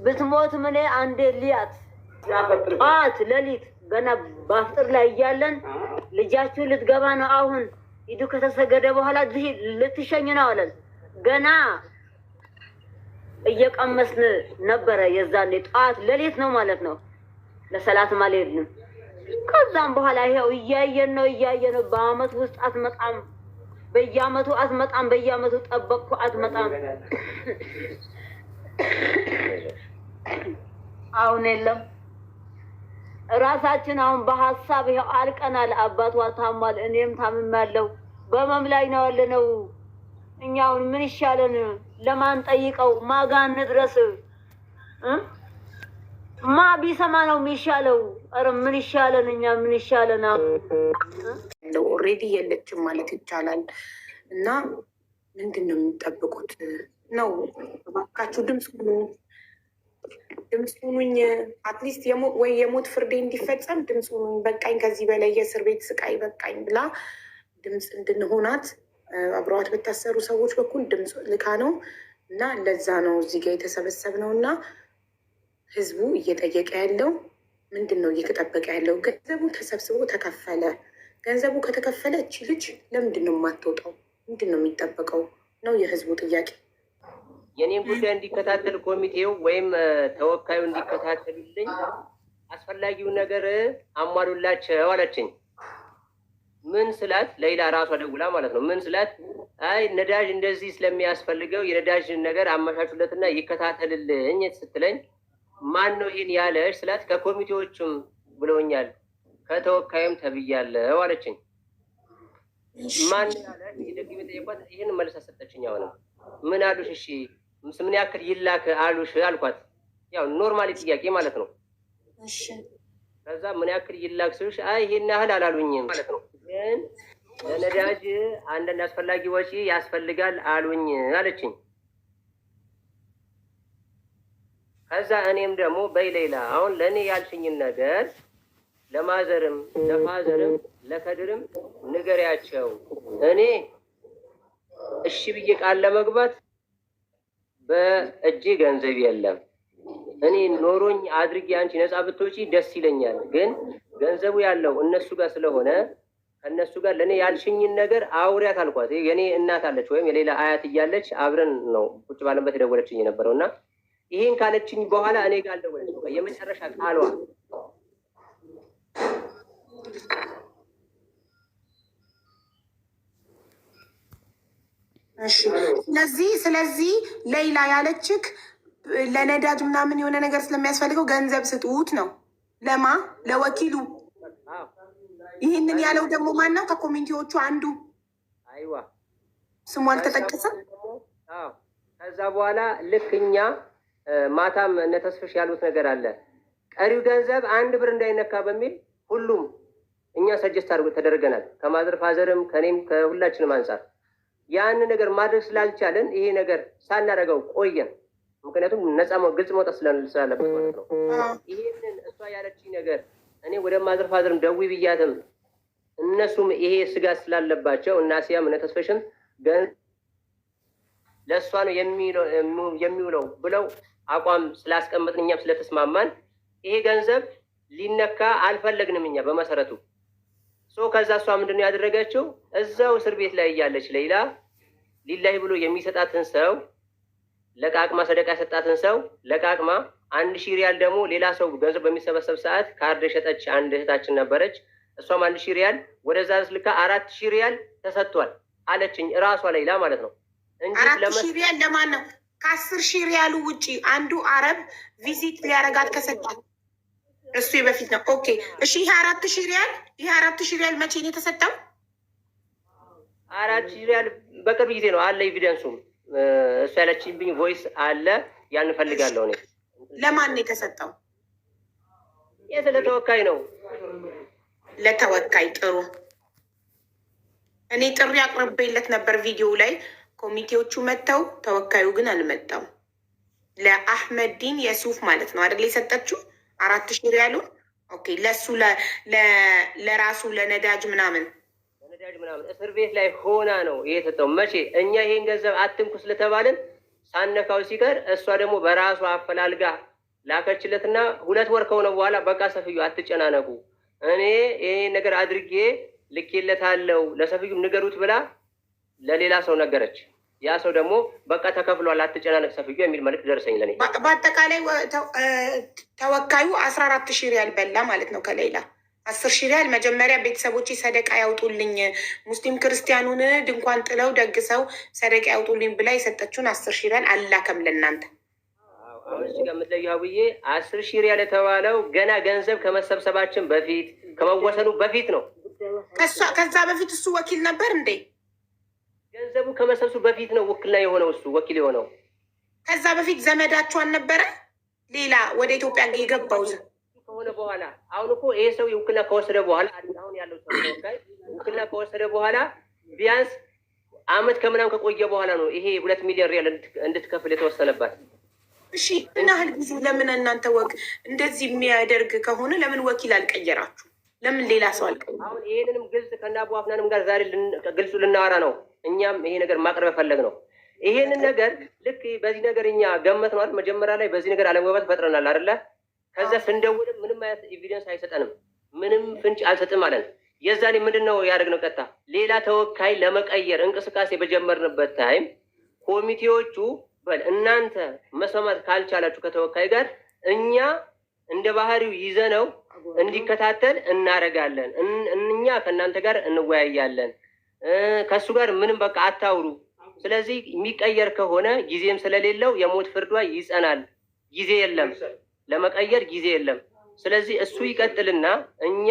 بتموت من عند الليات لليت ገና ባፍጥር ላይ እያለን ልጃችሁ ልትገባ ነው አሁን ሂዱ ከተሰገደ በኋላ ልትሸኝ ነው አለን ገና እየቀመስን ነበረ የዛኔ ጧት ለሊት ነው ማለት ነው ለሰላት ማለትም ከዛም በኋላ ይሄው እያየን ነው በአመት ውስጥ አትመጣም በየአመቱ አትመጣም በየአመቱ ጠበቅኩ አትመጣም አሁን የለም ራሳችን አሁን በሐሳብ ይሄው አልቀናል አባቷ ታሟል እኔም ታምማለሁ በመምላይ ነው ያለነው እኛውን ምን ይሻለን ለማን ጠይቀው ማጋን ድረስ ማ ቢሰማ ነው የሚሻለው አረ ምን ይሻለን እኛ ምን ይሻለና ነው ኦሬዲ የለችም ማለት ይቻላል እና ምንድነው የሚጠብቁት ነው ባካችሁ ድምፅ ሁኑኝ አትሊስት ወይ የሞት ፍርዴ እንዲፈጸም ድምፅ ሁኑኝ በቃኝ ከዚህ በላይ የእስር ቤት ስቃይ በቃኝ ብላ ድምፅ እንድንሆናት አብረዋት በታሰሩ ሰዎች በኩል ድምፅ ልካ ነው እና ለዛ ነው እዚህ ጋር የተሰበሰብ ነው እና ህዝቡ እየጠየቀ ያለው ምንድን ነው እየተጠበቀ ያለው ገንዘቡ ተሰብስቦ ተከፈለ ገንዘቡ ከተከፈለ እቺ ልጅ ለምንድን ነው የማትወጣው ምንድን ነው የሚጠበቀው ነው የህዝቡ ጥያቄ የኔን ጉዳይ እንዲከታተል ኮሚቴው ወይም ተወካዩ እንዲከታተሉልኝ አስፈላጊውን ነገር አሟሉላቸው አለችኝ ምን ስላት ሌላ ራሷ ደውላ ማለት ነው ምን ስላት አይ ነዳጅ እንደዚህ ስለሚያስፈልገው የነዳጅ ነገር አመቻቹለትና ይከታተልልኝ ስትለኝ ማን ነው ይሄን ያለሽ ስላት ከኮሚቴዎቹም ብለውኛል ከተወካዩም ተብያለሁ አለችኝ ማን ያለሽ ይደግም ጠይቋት ይሄን መልስ ሰጠችኝ አሁን ምን አሉሽ እሺ ምን ያክል ይላክ አሉሽ አልኳት ያው ኖርማሊ ጥያቄ ማለት ነው እሺ ከዛ ምን ያክል ይላክ ሲልሽ አይ ይሄን ያህል አላሉኝም ማለት ነው ግን ለነዳጅ አንድ አስፈላጊ ወጪ ያስፈልጋል አሉኝ አለችኝ ከዛ እኔም ደግሞ በይሌላ አሁን ለኔ ያልሽኝን ነገር ለማዘርም ለፋዘርም ለከድርም ንገሪያቸው እኔ እሺ ብዬ ቃል ለመግባት በእጄ ገንዘብ የለም እኔ ኖሮኝ አድርጌ አንቺ ነፃ ብትወጪ ደስ ይለኛል ግን ገንዘቡ ያለው እነሱ ጋር ስለሆነ ከነሱ ጋር ለኔ ያልሽኝን ነገር አውሪያት አልኳት የኔ እናት አለች ወይም የሌላ አያት እያለች አብረን ነው ቁጭ ባለበት የደወለችኝ የነበረውና ይሄን ካለችኝ በኋላ እኔ ጋር አልደወለች ነው የመጨረሻ ቃሏ ስለዚህ ሌላ ያለችክ ለነዳጅ ምናምን የሆነ ነገር ስለሚያስፈልገው ገንዘብ ስጡት ነው ለማ ለወኪሉ ይህንን ያለው ደግሞ ማን ነው ከኮሚኒቲዎቹ አንዱ አይዋ ስሙ አልተጠቀሰም ከዛ በኋላ ልክኛ ማታም እነ ተስፍሽ ያሉት ነገር አለ ቀሪው ገንዘብ 1 ብር እንዳይነካ በሚል ሁሉም እኛ ሰጀስት አድርጎ ተደረገናል ከማዘር ፋዘርም ከኔም ከሁላችንም አንፃር ያን ነገር ማድረግ ስላልቻለን ይሄ ነገር ሳናረጋው ቆየን ምክንያቱም ነፃ ግልጽ መውጣት ስላለበት ማለት ነው ይሄንን እሷ ያለችኝ ነገር እኔ ወደ ማዘር ፋዘርም ደውይ ብያትም እነሱም ይሄ ስጋት ስላለባቸው እና ሲያም እነ ተስፍሽም ለእሷ ነው የሚውለው ብለው አቋም ስላስቀመጥን እኛም ስለተስማማን ይሄ ገንዘብ ሊነካ አልፈለግንም እኛ በመሰረቱ ከዛ እሷ ምንድነው ያደረገችው እዛው እስር ቤት ላይ እያለች ሌላ ሊላሂ ብሎ የሚሰጣትን ሰው ለቃቅማ ሰደቃ ሰጣትን ሰው ለቃቅማ 1000 ሪያል ደግሞ ሌላ ሰው ገንዘብ በሚሰበሰብ ሰዓት ካርድ ሸጠች አንድ እህታችን ነበረች እሷም 1000 ሪያል ወደዛ ልካ 4000 ሪያል ተሰጥቷል አለችኝ ራሷ ሌላ ማለት ነው እንጂ 4000 ሪያል ለማን ነው ከ10000 ሪያሉ ውጪ አንዱ አረብ ቪዚት ሊያረጋት ከሰጣት እሱ በፊት ነው ኦኬ እሺ ይሄ 4000 ሪያል መቼ ነው የተሰጠው 4000 ሪያል በቅርብ ጊዜ ነው አለ ኤቪደንሱም እሱ ያለችብኝ ቮይስ አለ ያን ፈልጋለሁ እኔ ለማን ነው የተሰጠው ለተወካይ ነው ለተወካይ ጥሩ እኔ ጥሪ አቅርቤለት ነበር ቪዲዮ ላይ ኮሚቴዎቹ መጥተው ተወካዩ ግን አልመጣም ለአህመድ ዲን የሱፍ ማለት ነው አይደል የሰጠችው 4000 ሪያሉ ኦኬ ለሱ ለራሱ ለነዳጅ ምናምን እስር ቤት ላይ ሆና ነው የተሰጠው መቼ እኛ ይሄን ገንዘብ አትንኩ ስለተባልን ሳነካው ሲቀር እሷ ደግሞ በራሷ አፈላልጋ ላከችለትና 2 ወር ከሆነ በኋላ በቃ ሰፍዩ አትጨናነቁ፣ እኔ ይሄ ነገር አድርጌ ልኬለታለሁ ለሰፍዩ ንገሩት ብላ ለሌላ ሰው ነገረች። ያ ሰው ደግሞ በቃ ተከፍሏል አትጨናነቅ ሰፍዩ የሚል መልዕክት ደረሰኝ ለኔ። በአጠቃላይ ተወካዩ 14,000 ሪያል በላ ማለት ነው ከሌላ 10,000 ሪያል መጀመሪያ ቤተሰቦች ሰደቃ ያውጡልኝ፣ ሙስሊም ክርስቲያኑን ድንኳን ጥለው ደግሰው ሰደቃ ያውጡልኝ ብላ የሰጠችውን 10,000 ሪያል አላከም ለእናንተ። አሁን እዚህ ጋር የምትለየው ብዬ 10,000 ሪያል የተባለው ገና ገንዘብ ከመሰብሰባችን በፊት ከመወሰኑ በፊት ነው። ከዛ በፊት እሱ ወኪል ነበር እንዴ? ገንዘቡ ከመሰብሰቡ በፊት ነው ውክልና የሆነው እሱ ወኪል የሆነው። ከዛ በፊት ዘመዳችሁ አልነበረ ሌላ ወደ ኢትዮጵያ የገባው ከሆነ በኋላ? አሁን እኮ ይሄ ሰው ውክልና ከወሰደ በኋላ አሁን ያለው ሰው ተወካይ ውክልና ከወሰደ በኋላ ቢያንስ አመት ከምናምን ከቆየ በኋላ ነው ይሄ 2 ሚሊዮን ሪያል እንድትከፍል የተወሰነባት። እሺ እና ያህል ጊዜ ለምን እናንተ እንደዚህ የሚያደርግ ከሆነ ለምን ወኪል አልቀየራችሁ? ለምን ሌላ ሰው አልቀየራችሁ? አሁን ይሄንንም ግልጽ ከእነ አቡ አፍናንም ጋር ዛሬ ግልጹ ልናወራ ነው። እኛም ይሄ ነገር ማቅረብ ፈለግ ነው። ይሄንን ነገር ልክ በዚህ ነገር እኛ ገመት ነው አይደል? መጀመሪያ ላይ በዚህ ነገር አለመግባባት ፈጥረናል አይደለ? ከዛ ስንደውልም ምንም አይነት ኤቪደንስ አይሰጠንም፣ ምንም ፍንጭ አልሰጥም አለን። የዛኔ ምንድን ነው ያደረግነው? ቀጥታ ሌላ ተወካይ ለመቀየር እንቅስቃሴ በጀመርንበት ታይም ኮሚቴዎቹ እናንተ መስማማት ካልቻላችሁ ከተወካይ ጋር እኛ እንደ ባህሪው ይዘነው እንዲከታተል እናደርጋለን፣ እኛ ከእናንተ ጋር እንወያያለን፣ ከእሱ ጋር ምንም በቃ አታውሩ። ስለዚህ የሚቀየር ከሆነ ጊዜም ስለሌለው የሞት ፍርዷ ይጸናል። ጊዜ የለም ለመቀየር ጊዜ የለም። ስለዚህ እሱ ይቀጥልና እኛ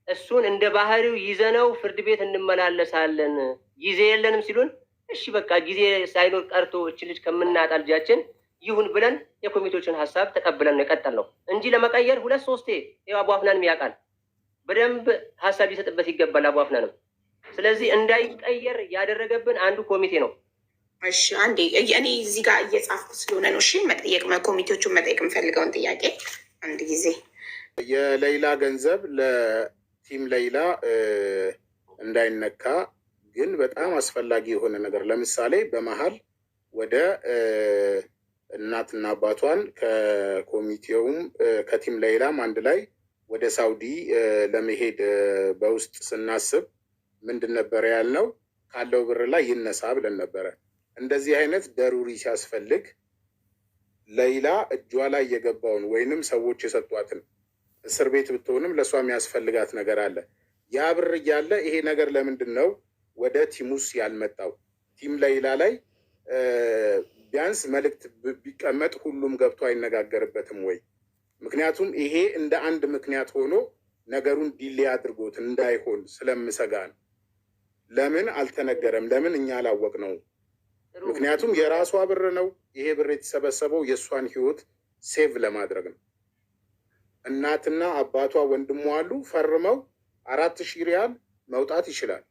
እሱን እንደ ባህሪው ይዘነው ፍርድ ቤት እንመላለሳለን። ጊዜ የለንም ሲሉን እሺ በቃ ጊዜ ሳይኖር ቀርቶ እች ልጅ ከምናጣ ልጃችን ይሁን ብለን የኮሚቴዎችን ሀሳብ ተቀብለን ነው የቀጠልነው እንጂ ለመቀየር 2-3 አቡ አፍናንም ያውቃል፣ በደንብ ሀሳብ ሊሰጥበት ይገባል አቡ አፍናንም። ስለዚህ እንዳይቀየር ያደረገብን አንዱ ኮሚቴ ነው። እሺ አንዴ እኔ እዚህ ጋር እየጻፍኩ ስለሆነ ነው። እሺ ኮሚቴዎቹን መጠየቅ የምፈልገውን ጥያቄ አንድ ጊዜ የሌላ ገንዘብ ለቲም ሌላ እንዳይነካ ግን በጣም አስፈላጊ የሆነ ነገር ለምሳሌ በመሀል ወደ እናትና አባቷን ከኮሚቴውም ከቲም ሌላም አንድ ላይ ወደ ሳውዲ ለመሄድ በውስጥ ስናስብ ምንድን ነበረ ያልነው? ካለው ብር ላይ ይነሳ ብለን ነበረ። እንደዚህ አይነት ደሩሪ ሲያስፈልግ ሌላ እጇ ላይ የገባውን ወይንም ሰዎች የሰጧትን እስር ቤት ብትሆንም ለእሷ የሚያስፈልጋት ነገር አለ። ያ ብር እያለ ይሄ ነገር ለምንድን ነው ወደ ቲሙስ ያልመጣው? ቲም ሌላ ላይ ቢያንስ መልእክት ቢቀመጥ ሁሉም ገብቶ አይነጋገርበትም ወይ? ምክንያቱም ይሄ እንደ አንድ ምክንያት ሆኖ ነገሩን ዲሌ አድርጎት እንዳይሆን ስለምሰጋ ነው። ለምን አልተነገረም? ለምን እኛ አላወቅ ነው? ምክንያቱም የራሷ ብር ነው። ይሄ ብር የተሰበሰበው የእሷን ህይወት ሴቭ ለማድረግ ነው። እናትና አባቷ ወንድሟ አሉ ፈርመው 4,000 ሪያል መውጣት ይችላል።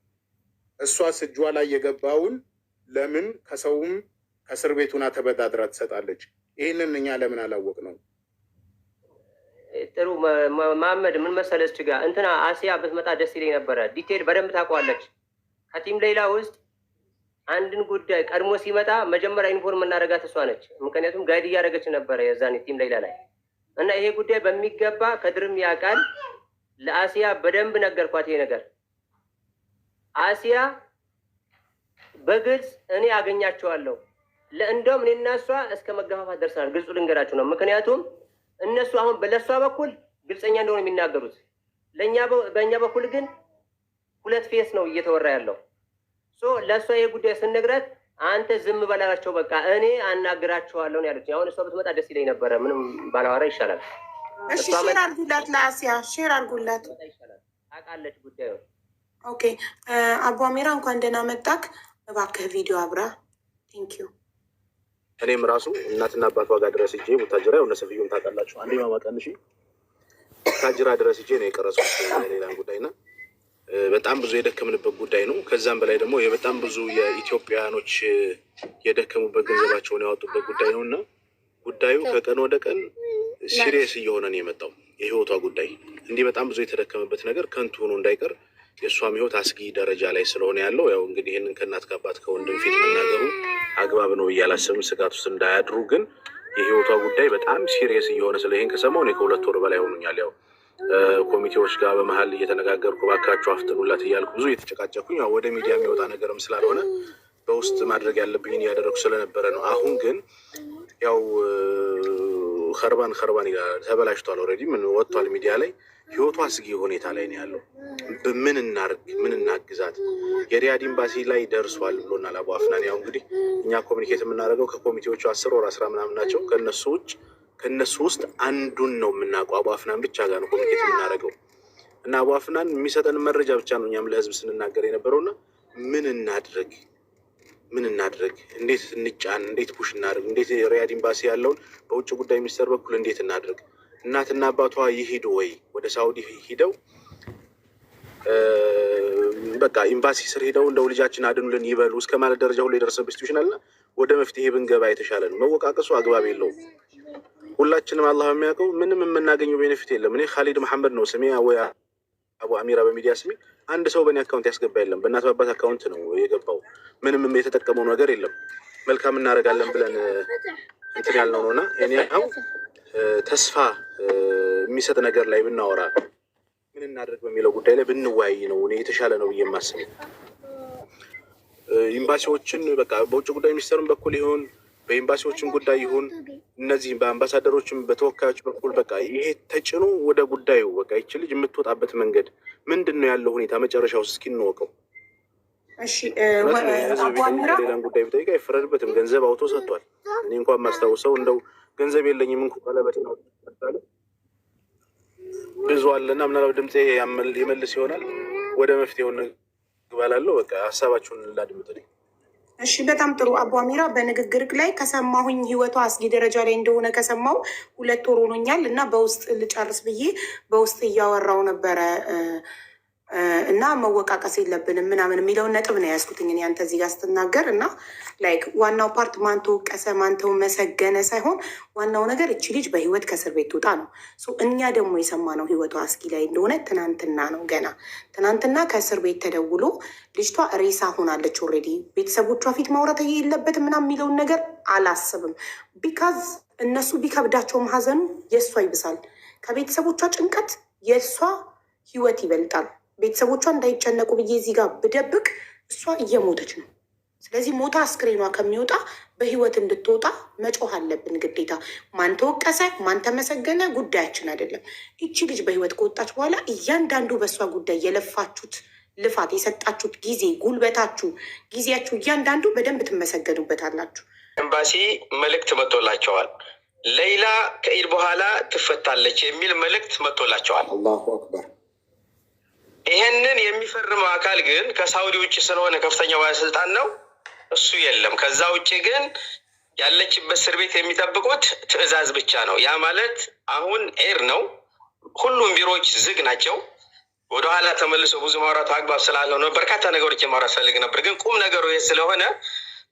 እሷስ እጇ ላይ የገባውን ለምን ከሰውም ከእስር ቤቱና ተበዳድራ ትሰጣለች? ይህንን እኛ ለምን አላወቅ ነው? ጥሩ መሀመድ፣ ምን መሰለች ጋ እንትና አሲያ ብትመጣ ደስ ይለኝ ነበረ። ዲቴል በደንብ ታውቀዋለች። ከቲም ሌላ ውስጥ አንድን ጉዳይ ቀድሞ ሲመጣ መጀመሪያ ኢንፎርም እናደርጋት እሷ ነች። ምክንያቱም ጋይድ እያደረገች ነበረ የዛኔ ቲም ሌላ ላይ እና ይሄ ጉዳይ በሚገባ ከድርም ያውቃል። ለአሲያ በደንብ ነገርኳት ይሄ ነገር። አሲያ በግልጽ እኔ አገኛቸዋለሁ እንደውም እኔ እና እሷ እስከ መገፋፋት ደርሰናል። ግልጹ ልንገራችሁ ነው። ምክንያቱም እነሱ አሁን ለእሷ በኩል ግልጸኛ እንደሆነ የሚናገሩት፣ በእኛ በኩል ግን 2 ፌስ ነው እየተወራ ያለው። ለእሷ ይሄ ጉዳይ ስንነግራት አንተ ዝም በላቸው በቃ እኔ አናግራቸዋለሁ ያለች። አሁን እሷ ብትመጣ ደስ ይለኝ ነበረ። ምንም ባላወራ ይሻላል። እሺ ሼር አድርጉላት፣ ለአሲያ ሼር አድርጉላት። ታውቃለች ጉዳዩ። ኦኬ አቡ አሚራ እንኳን ደህና መጣክ። እባክህ ቪዲዮ አብራ። ቴንኪዩ። እኔም ራሱ እናትና አባቷ ጋር ድረስ እጄ ሙታጅራ የሆነ ሰፍዩን ታውቃላችሁ። አንዴ ማማጣንሽ ሙታጅራ ድረስ እጄ ነው የቀረጽኩት የሌላን ጉዳይና በጣም ብዙ የደከምንበት ጉዳይ ነው። ከዛም በላይ ደግሞ በጣም ብዙ የኢትዮጵያኖች የደከሙበት ገንዘባቸውን ያወጡበት ጉዳይ ነው እና ጉዳዩ ከቀን ወደ ቀን ሲሪየስ እየሆነ ነው የመጣው። የህይወቷ ጉዳይ እንዲህ በጣም ብዙ የተደከመበት ነገር ከንቱ ሆኖ እንዳይቀር የእሷም ህይወት አስጊ ደረጃ ላይ ስለሆነ ያለው ያው እንግዲህ ይህንን ከእናት ከአባት ከወንድም ፊት መናገሩ አግባብ ነው ብዬ አላስብም። ስጋት ውስጥ እንዳያድሩ ግን የህይወቷ ጉዳይ በጣም ሲሪየስ እየሆነ ስለ ይህን ከሰማሁ እኔ ከ2 ወር በላይ ሆኑኛል። ያው ኮሚቴዎች ጋር በመሀል እየተነጋገርኩ እባካችሁ አፍጥኑላት እያልኩ ብዙ እየተጨቃጨኩኝ ያው ወደ ሚዲያ የሚወጣ ነገርም ስላልሆነ በውስጥ ማድረግ ያለብኝን እያደረኩ ስለነበረ ነው። አሁን ግን ያው ከርባን ይላል ተበላሽቷል። ኦልሬዲ ምን ወጥቷል ሚዲያ ላይ ህይወቷ አስጊ ሁኔታ ላይ ነው ያለው። ምን እናርግ? ምን እናግዛት? የሪያድ ኤምባሲ ላይ ደርሷል ብሎናል አቡ አፍናን። ያው እንግዲህ እኛ ኮሚኒኬት የምናደርገው ከኮሚቴዎቹ 10 ወር 10 ምናምን ናቸው። ከነሱ ውስጥ አንዱን ነው የምናውቀው። አቡ አፍናን ብቻ ጋር ነው ኮሚኒኬት የምናደርገው እና አቡ አፍናን የሚሰጠን መረጃ ብቻ ነው እኛም ለህዝብ ስንናገር የነበረውና ምን እናድርግ? እንዴት እንጫን? እንዴት ፑሽ እናድርግ? እንዴት ሪያድ ኤምባሲ ያለውን በውጭ ጉዳይ ሚኒስቴር በኩል እንዴት እናድርግ? እናትና አባቷ ይሄዱ ወይ ወደ ሳውዲ ሂደው በቃ ኤምባሲ ስር ሄደው እንደው ልጃችን አድኑልን ይበሉ እስከ ማለት ደረጃ ሁሉ የደረሰበት ሲቹዌሽን አለና ወደ መፍትሄ ብንገባ የተሻለ ነው። መወቃቀሱ አግባብ የለውም። ሁላችንም አላህ የሚያውቀው ምንም የምናገኘው ቤኔፊት የለም። እኔ ካሊድ መሐመድ ነው ስሜ ወይ አቡ አሚራ በሚዲያ ስሜ። አንድ ሰው በእኔ አካውንት ያስገባ የለም። በእናት አባት አካውንት ነው የገባው። ምንም የተጠቀመው ነገር የለም። መልካም እናደርጋለን ብለን እንትን ያልነው ነውና እኔ አሁን ተስፋ የሚሰጥ ነገር ላይ ብናወራ ምን እናደርግ በሚለው ጉዳይ ላይ ብንወያይ ነው እኔ የተሻለ ነው ብዬ የማስበው። ኤምባሲዎችን በቃ በውጭ ጉዳይ ሚኒስቴርን በኩል ይሁን በኤምባሲዎችን ጉዳይ ይሁን እነዚህ በአምባሳደሮችም በተወካዮች በኩል በቃ ይሄ ተጭኖ ወደ ጉዳዩ በቃ ይች ልጅ የምትወጣበት መንገድ ምንድን ነው ያለው ሁኔታ መጨረሻው እስኪ እንወቀው። እሺ ሌላን ጉዳይ ብጠይቅ አይፈረድበትም። ገንዘብ አውቶ ሰጥቷል። እኔ እንኳን ማስታውሰው እንደው ገንዘብ የለኝም እንኳ ቀለበት ነው ብዙ አለና ምናልባት ድምፄ ይመልስ ይሆናል። ወደ መፍትሄውን ግባላለሁ። በቃ ሀሳባችሁን ላድምጥልኝ። እሺ በጣም ጥሩ አቡ አሚራ፣ በንግግርክ ላይ ከሰማሁኝ ህይወቷ አስጊ ደረጃ ላይ እንደሆነ ከሰማሁ 2 ወር ሆኖኛል እና በውስጥ ልጨርስ ብዬ በውስጥ እያወራው ነበረ እና መወቃቀስ የለብንም ምናምን የሚለውን ነጥብ ነው ያዝኩትኝ እኔ አንተ እዚህ ጋር ስትናገር እና ላይክ ዋናው ፓርት ማን ተወቀሰ ማን ተመሰገነ ሳይሆን ዋናው ነገር እቺ ልጅ በህይወት ከእስር ቤት ትውጣ ነው። እኛ ደግሞ የሰማነው ህይወቷ አስጊ ላይ እንደሆነ ትናንትና ነው። ገና ትናንትና ከእስር ቤት ተደውሎ ልጅቷ ሬሳ ሆናለች። ኦልሬዲ ቤተሰቦቿ ፊት ማውራት የለበትም ምናምን የሚለውን ነገር አላስብም። ቢካዝ እነሱ ቢከብዳቸውም ሀዘኑ የእሷ ይብሳል። ከቤተሰቦቿ ጭንቀት የእሷ ህይወት ይበልጣል። ቤተሰቦቿ እንዳይጨነቁ ብዬ እዚህ ጋር ብደብቅ እሷ እየሞተች ነው። ስለዚህ ሞታ አስክሬኗ ከሚወጣ በህይወት እንድትወጣ መጮህ አለብን ግዴታ። ማን ተወቀሰ ማን ተመሰገነ ጉዳያችን አይደለም። ይቺ ልጅ በህይወት ከወጣች በኋላ እያንዳንዱ በእሷ ጉዳይ የለፋችሁት ልፋት፣ የሰጣችሁት ጊዜ፣ ጉልበታችሁ፣ ጊዜያችሁ እያንዳንዱ በደንብ ትመሰገኑበታላችሁ። ኤምባሲ መልእክት መጥቶላቸዋል። ሌይላ ከኢድ በኋላ ትፈታለች የሚል መልእክት መጥቶላቸዋል። አላሁ አክበር። ይሄንን የሚፈርመው አካል ግን ከሳውዲ ውጭ ስለሆነ ከፍተኛው ባለስልጣን ነው፣ እሱ የለም። ከዛ ውጭ ግን ያለችበት እስር ቤት የሚጠብቁት ትዕዛዝ ብቻ ነው። ያ ማለት አሁን ኤር ነው፣ ሁሉም ቢሮዎች ዝግ ናቸው። ወደኋላ ተመልሶ ብዙ ማውራቱ አግባብ ስላልሆነ በርካታ ነገሮች የማውራት ፈልግ ነበር፣ ግን ቁም ነገሩ ይህ ስለሆነ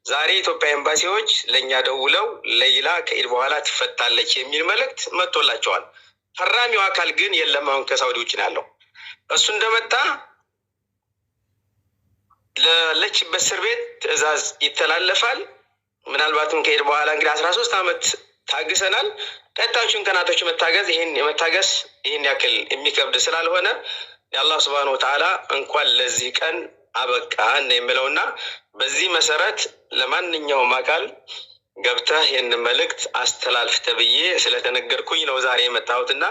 ዛሬ ኢትዮጵያ ኤምባሲዎች ለእኛ ደውለው ሌይላ ከኢድ በኋላ ትፈታለች የሚል መልእክት መጥቶላቸዋል። ፈራሚው አካል ግን የለም፣ አሁን ከሳውዲ ውጭ ነው ያለው። እሱ እንደመጣ ለለችበት እስር ቤት ትዕዛዝ ይተላለፋል። ምናልባትም ከሄድ በኋላ እንግዲህ 13 ዓመት ታግሰናል። ቀጣዮቹን ቀናቶች መታገስ ይህን ያክል የሚከብድ ስላልሆነ የአላህ ሱብሃነሁ ወተዓላ እንኳን ለዚህ ቀን አበቃን የሚለውና በዚህ መሰረት ለማንኛውም አካል ገብተህ ይህን መልእክት አስተላልፍ ተብዬ ስለተነገርኩኝ ነው ዛሬ የመጣሁትና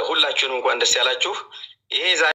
ሁላችሁንም እንኳን ደስ ያላችሁ። ይሄ